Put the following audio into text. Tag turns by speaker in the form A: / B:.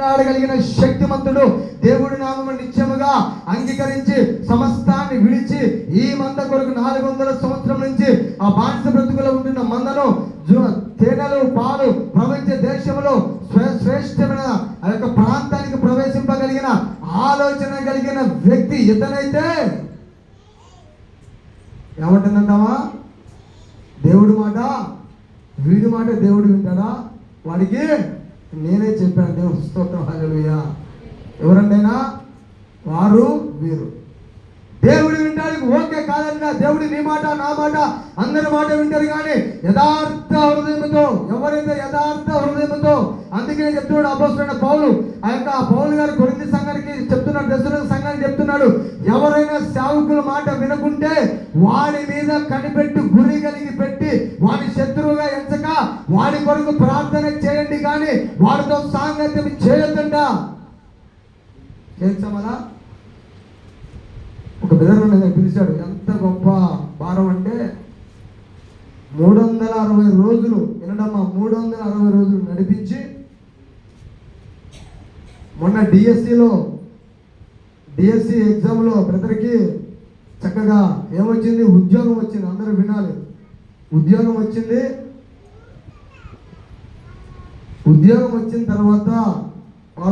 A: ఆడగలిగిన శక్తిమంతుడు దేవుడి నామమును నిత్యముగా అంగీకరించి సమస్తాన్ని విడిచి ఈ మంద కొరకు 400 సంవత్సరం నుంచి ఆ బానిస బ్రతుకులో ఉంటున్న మందను తేనెలు పాలు ప్రపంచ దేశంలో శ్రేష్టమైన ఆ యొక్క ప్రాంతానికి ప్రవేశింపగలిగిన ఆలోచన కలిగిన వ్యక్తి ఇతనైతే ఏమంటుందంటావా? దేవుడి మాట వీడి మాట దేవుడు వింటాడా? వాడికి నేనే చెప్పాను. దేవుడు స్తోత్రం, హల్లెలూయా. ఎవరండైనా వారు వీరు దేవుడు వింటానికి ఓకే కాదన్నా, దేవుడు నీ మాట నా మాట అందరి మాట వింటారు. కానీ యథార్థ హృదయంతో, ఎవరైతే యథార్థ హృదయంతో, అందుకనే చెప్తున్నాడు అపోస్తలుడైన పౌలు, ఆ యొక్క పౌలు గారు కొరింథీ సంఘానికి చెప్తున్నాడు, దశలోనిక సంఘానికి చెప్తున్నాడు, ఎవరైనా సేవకుల మాట వినకుంటే వాడి మీద కనిపెట్టి గురి కలిగి పెట్టి వాడి శత్రువుగా ఎంచక వాడి కొరకు ప్రార్థన చేయండి, కానీ వాడితో సాంగత్యం చేయొద్దంట. చేస్తామలా? ఒక బ్రదర్ నన్ను పిలిచాడు. ఎంత గొప్ప భారం అంటే 360 రోజులు వినడమ్మా, 360 రోజులు నడిపించి మొన్న డిఎస్సి ఎగ్జామ్లో బ్రదర్కి చక్కగా ఏమొచ్చింది? ఉద్యోగం వచ్చింది. అందరూ వినాలి. ఉద్యోగం వచ్చింది. ఉద్యోగం వచ్చిన తర్వాత